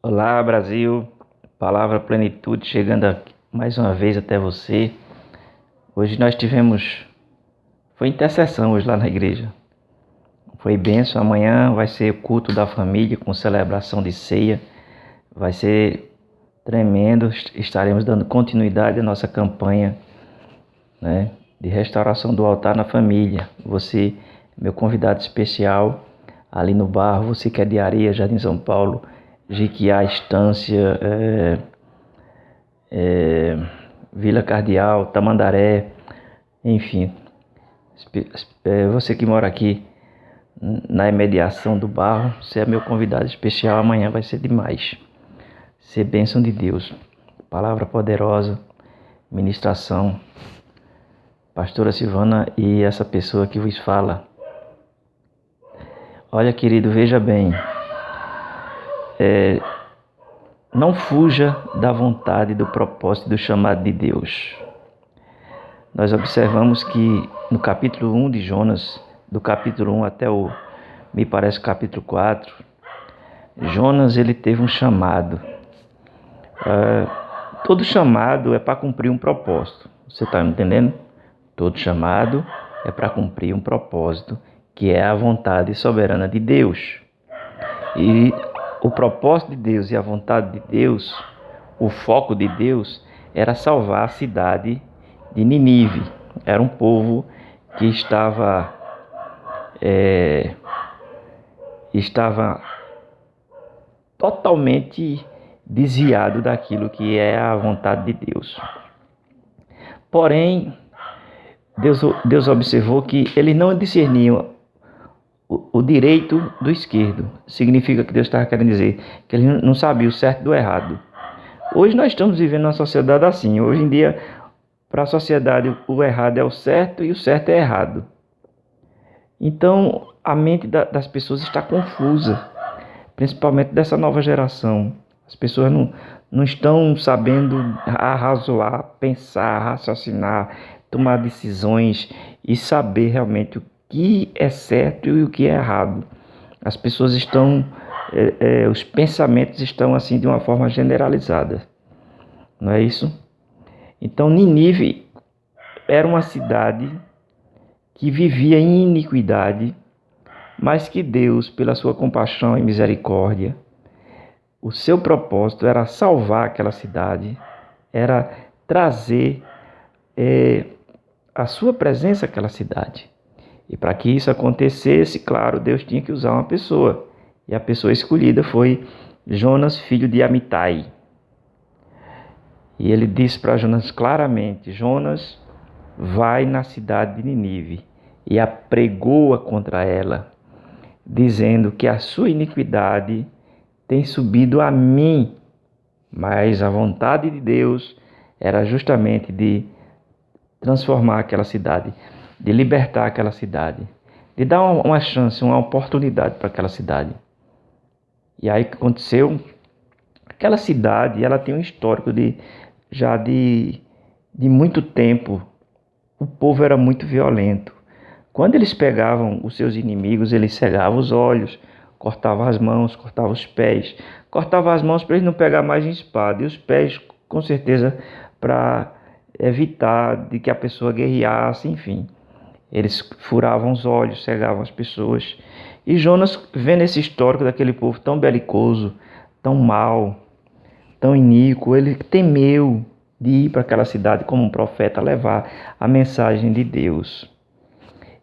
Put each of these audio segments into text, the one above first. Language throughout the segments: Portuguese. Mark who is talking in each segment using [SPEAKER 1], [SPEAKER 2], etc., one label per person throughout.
[SPEAKER 1] Olá, Brasil. Palavra Plenitude chegando mais uma vez até você. Hoje nós foi intercessão hoje lá na igreja. Foi bênção. Amanhã vai ser o culto da família com celebração de ceia. Vai ser tremendo. Estaremos dando continuidade à nossa campanha, né, de restauração do altar na família. Você é meu convidado especial ali no bairro. Você que é de Areia, Jardim São Paulo, Jequiá, Estância, Vila Cardeal, Tamandaré, enfim. Você que mora aqui na imediação do bairro, você é meu convidado especial. Amanhã vai ser demais. Ser bênção de Deus. Palavra poderosa, ministração. Pastora Silvana e essa pessoa que vos fala. Olha, querido, veja bem. Não fuja da vontade, do propósito e do chamado de Deus. Nós observamos que no capítulo 1 de Jonas, do capítulo 1 até me parece, capítulo 4, Jonas ele teve um chamado. Todo chamado é para cumprir um propósito. Você está me entendendo? Todo chamado é para cumprir um propósito, que é a vontade soberana de Deus. E o propósito de Deus e a vontade de Deus, o foco de Deus, era salvar a cidade de Nínive. Era um povo que estava totalmente desviado daquilo que é a vontade de Deus. Porém, Deus observou que eles não discerniam o direito do esquerdo. Significa que Deus estava querendo dizer que eles não sabiam o certo do errado. Hoje nós estamos vivendo uma sociedade assim. Hoje em dia, para a sociedade, o errado é o certo e o certo é errado. Então, a mente das pessoas está confusa, principalmente dessa nova geração. As pessoas não estão sabendo arrazoar, pensar, raciocinar, tomar decisões e saber realmente o que é certo e o que é errado. As pessoas estão, os pensamentos estão assim de uma forma generalizada, não é isso? Então Nínive era uma cidade que vivia em iniquidade, mas que Deus, pela sua compaixão e misericórdia, o seu propósito era salvar aquela cidade, era trazer a sua presença àquela cidade. E para que isso acontecesse, claro, Deus tinha que usar uma pessoa. E a pessoa escolhida foi Jonas, filho de Amitai. E ele disse para Jonas claramente: Jonas, vai na cidade de Nínive e apregoa contra ela, dizendo que a sua iniquidade tem subido a mim. Mas a vontade de Deus era justamente de transformar aquela cidade, de libertar aquela cidade, de dar uma chance, uma oportunidade para aquela cidade. E aí o que aconteceu? Aquela cidade, ela tem um histórico de muito tempo. O povo era muito violento. Quando eles pegavam os seus inimigos, eles cegavam os olhos, cortavam as mãos, cortavam os pés. Cortavam as mãos para eles não pegar mais em espada, e os pés, com certeza, para evitar de que a pessoa guerreasse, enfim. Eles furavam os olhos, cegavam as pessoas. E Jonas, vendo esse histórico daquele povo tão belicoso, tão mau, tão iníquo, ele temeu de ir para aquela cidade como um profeta levar a mensagem de Deus.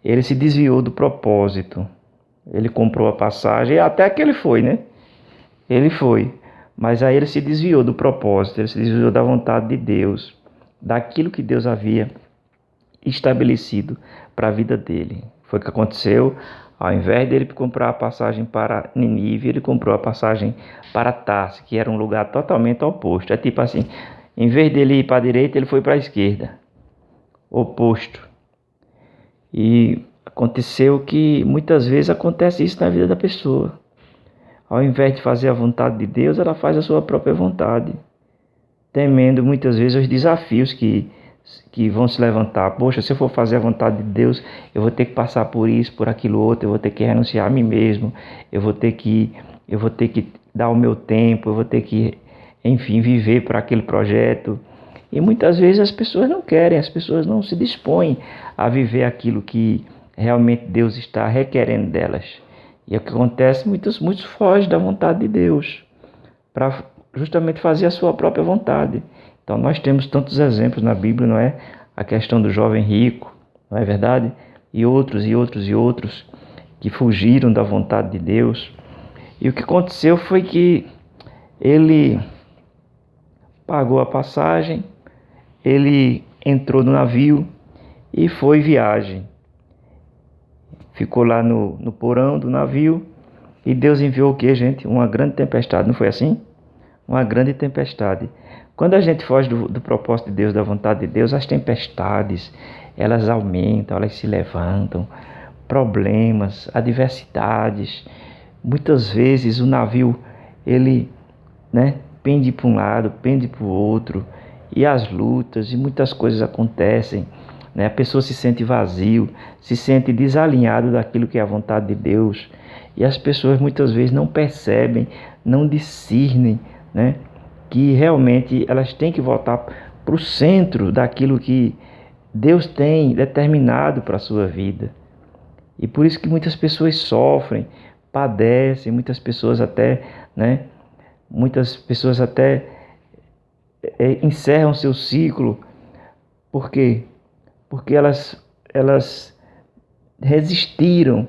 [SPEAKER 1] Ele se desviou do propósito. Ele comprou a passagem, até que ele foi, né? Ele foi. Mas aí ele se desviou do propósito, ele se desviou da vontade de Deus, daquilo que Deus havia estabelecido para a vida dele. Foi o que aconteceu. Ao invés dele comprar a passagem para Nínive, ele comprou a passagem para Tarso, que era um lugar totalmente oposto. É tipo assim, em vez dele ir para a direita, ele foi para a esquerda. Oposto. E aconteceu que muitas vezes acontece isso na vida da pessoa. Ao invés de fazer a vontade de Deus, ela faz a sua própria vontade, temendo muitas vezes os desafios que vão se levantar. Poxa, se eu for fazer a vontade de Deus, eu vou ter que passar por isso, por aquilo outro, eu vou ter que renunciar a mim mesmo, eu vou ter que dar o meu tempo, eu vou ter que, enfim, viver para aquele projeto. E muitas vezes as pessoas não querem, as pessoas não se dispõem a viver aquilo que realmente Deus está requerendo delas. E o que acontece, muitos fogem da vontade de Deus para justamente fazer a sua própria vontade. Então nós temos tantos exemplos na Bíblia, não é? A questão do jovem rico, não é verdade? E outros, e outros, e outros que fugiram da vontade de Deus. E o que aconteceu foi que ele pagou a passagem, ele entrou no navio e foi viagem. Ficou lá no porão do navio e Deus enviou o que, gente? Uma grande tempestade, não foi assim? Uma grande tempestade. Quando a gente foge do propósito de Deus, da vontade de Deus, as tempestades, elas aumentam, elas se levantam, problemas, adversidades. Muitas vezes o navio, ele, pende para um lado, pende para o outro, e as lutas e muitas coisas acontecem. A pessoa se sente vazio, se sente desalinhado daquilo que é a vontade de Deus. E as pessoas muitas vezes não percebem, não discernem, que realmente elas têm que voltar para o centro daquilo que Deus tem determinado para a sua vida. E por isso que muitas pessoas sofrem, padecem, muitas pessoas até encerram seu ciclo. Por quê? Porque elas resistiram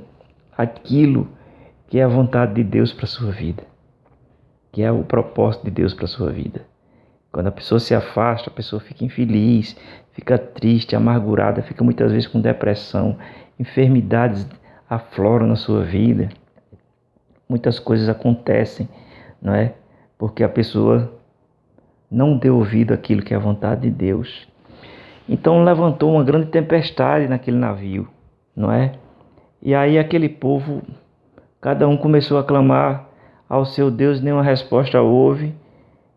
[SPEAKER 1] àquilo que é a vontade de Deus para a sua vida, que é o propósito de Deus para a sua vida. Quando a pessoa se afasta, a pessoa fica infeliz, fica triste, amargurada, fica muitas vezes com depressão, enfermidades afloram na sua vida, muitas coisas acontecem, não é? Porque a pessoa não deu ouvido àquilo que é a vontade de Deus. Então levantou uma grande tempestade naquele navio, não é? E aí aquele povo, cada um começou a clamar ao seu Deus, nenhuma resposta houve.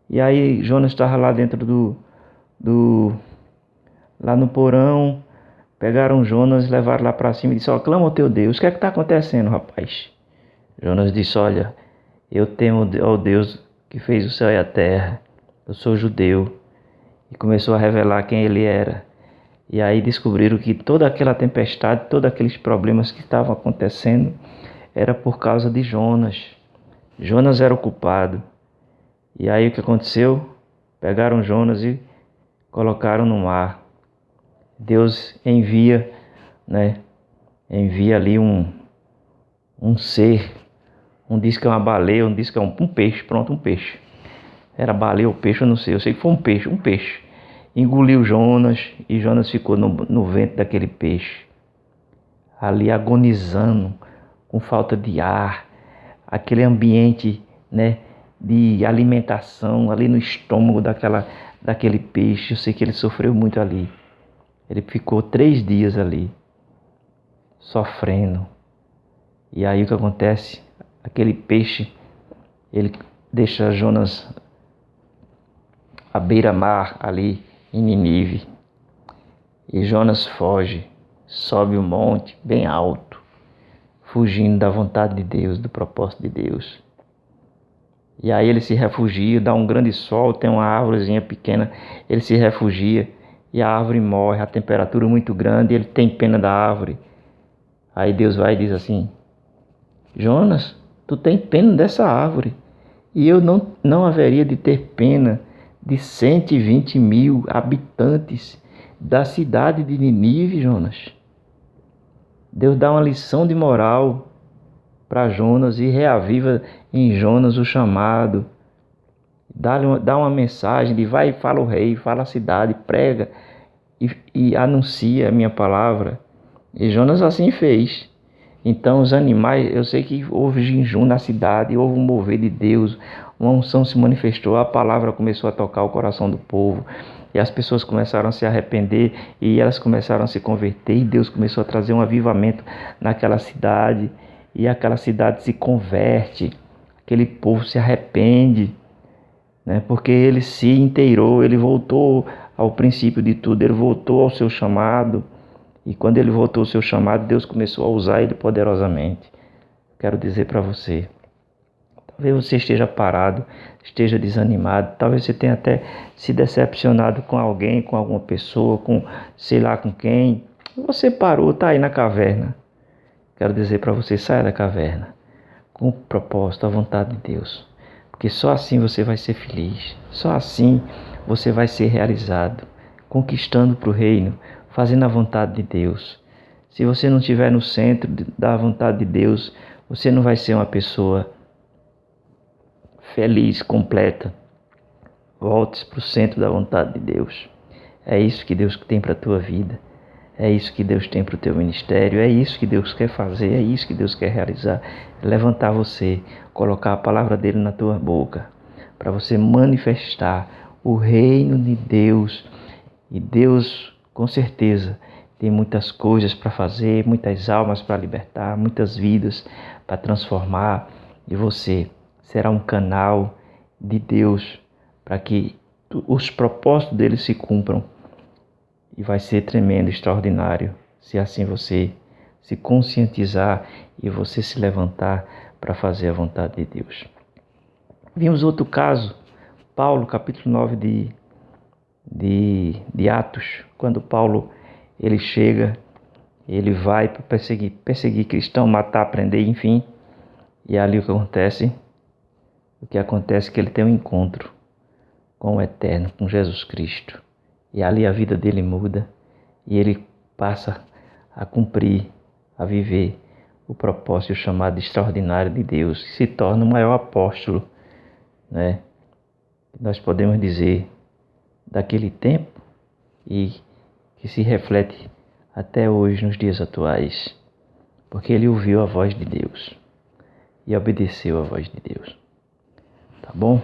[SPEAKER 1] E aí Jonas estava lá dentro lá no porão, pegaram Jonas, levaram lá para cima e disseram: clama ao teu Deus, o que é que está acontecendo, rapaz? Jonas disse: olha, eu temo ao Deus que fez o céu e a terra, eu sou judeu. E começou a revelar quem ele era. E aí descobriram que toda aquela tempestade, todos aqueles problemas que estavam acontecendo, era por causa de Jonas. Jonas era o culpado. E aí o que aconteceu? Pegaram Jonas e colocaram no mar. Deus envia ali um ser. Um diz que é uma baleia, um diz que é um peixe. Pronto, um peixe. Era baleia ou peixe, eu não sei. Eu sei que foi um peixe. Engoliu Jonas e Jonas ficou no ventre daquele peixe. Ali agonizando, com falta de ar. Aquele ambiente, de alimentação ali no estômago daquele peixe. Eu sei que ele sofreu muito ali. Ele ficou 3 dias ali, sofrendo. E aí o que acontece? Aquele peixe, ele deixa Jonas à beira-mar ali em Nínive. E Jonas foge, sobe um monte bem alto, fugindo da vontade de Deus, do propósito de Deus. E aí ele se refugia, dá um grande sol, tem uma árvorezinha pequena, ele se refugia e a árvore morre, a temperatura é muito grande, ele tem pena da árvore. Aí Deus vai e diz assim: Jonas, tu tem pena dessa árvore, e eu não haveria de ter pena de 120.000 habitantes da cidade de Nínive, Jonas. Deus dá uma lição de moral para Jonas e reaviva em Jonas o chamado. Dá uma mensagem de vai e fala o rei, fala a cidade, prega e anuncia a minha palavra. E Jonas assim fez. Então os animais, eu sei que houve jejum na cidade, houve um mover de Deus, uma unção se manifestou, a palavra começou a tocar o coração do povo. E as pessoas começaram a se arrepender e elas começaram a se converter. E Deus começou a trazer um avivamento naquela cidade. E aquela cidade se converte, aquele povo se arrepende, porque ele se inteirou, ele voltou ao princípio de tudo, ele voltou ao seu chamado. E quando ele voltou ao seu chamado, Deus começou a usar ele poderosamente. Quero dizer para você, Talvez você esteja parado, esteja desanimado, talvez você tenha até se decepcionado com alguém, com alguma pessoa, com sei lá com quem. Você parou, está aí na caverna. Quero dizer para você, saia da caverna com o propósito, a vontade de Deus. Porque só assim você vai ser feliz, só assim você vai ser realizado, conquistando para o reino, fazendo a vontade de Deus. Se você não estiver no centro da vontade de Deus, você não vai ser uma pessoa feliz, completa. Volte para o centro da vontade de Deus. É isso que Deus tem para a tua vida. É isso que Deus tem para o teu ministério. É isso que Deus quer fazer. É isso que Deus quer realizar. Levantar você, colocar a palavra dele na tua boca, para você manifestar o reino de Deus. E Deus, com certeza, tem muitas coisas para fazer, muitas almas para libertar, muitas vidas para transformar. E você será um canal de Deus para que os propósitos dele se cumpram. E vai ser tremendo, extraordinário, se assim você se conscientizar e você se levantar para fazer a vontade de Deus. Vimos outro caso, Paulo, capítulo 9 de Atos, quando Paulo ele chega, ele vai para perseguir cristão, matar, prender, enfim. E ali o que acontece? O que acontece é que ele tem um encontro com o Eterno, com Jesus Cristo. E ali a vida dele muda e ele passa a cumprir, a viver o propósito chamado extraordinário de Deus, que se torna o maior apóstolo, né? Nós podemos dizer daquele tempo e que se reflete até hoje nos dias atuais, porque ele ouviu a voz de Deus e obedeceu a voz de Deus. Tá bom?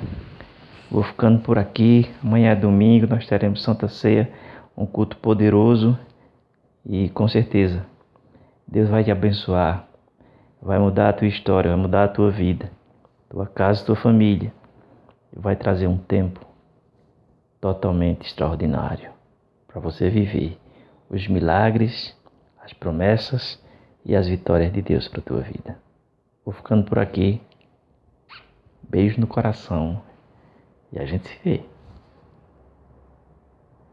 [SPEAKER 1] Vou ficando por aqui. Amanhã é domingo, nós teremos Santa Ceia, um culto poderoso e com certeza Deus vai te abençoar, vai mudar a tua história, vai mudar a tua vida, tua casa, tua família, e vai trazer um tempo totalmente extraordinário para você viver os milagres, as promessas e as vitórias de Deus para a tua vida. Vou ficando por aqui. Beijo no coração e a gente se vê.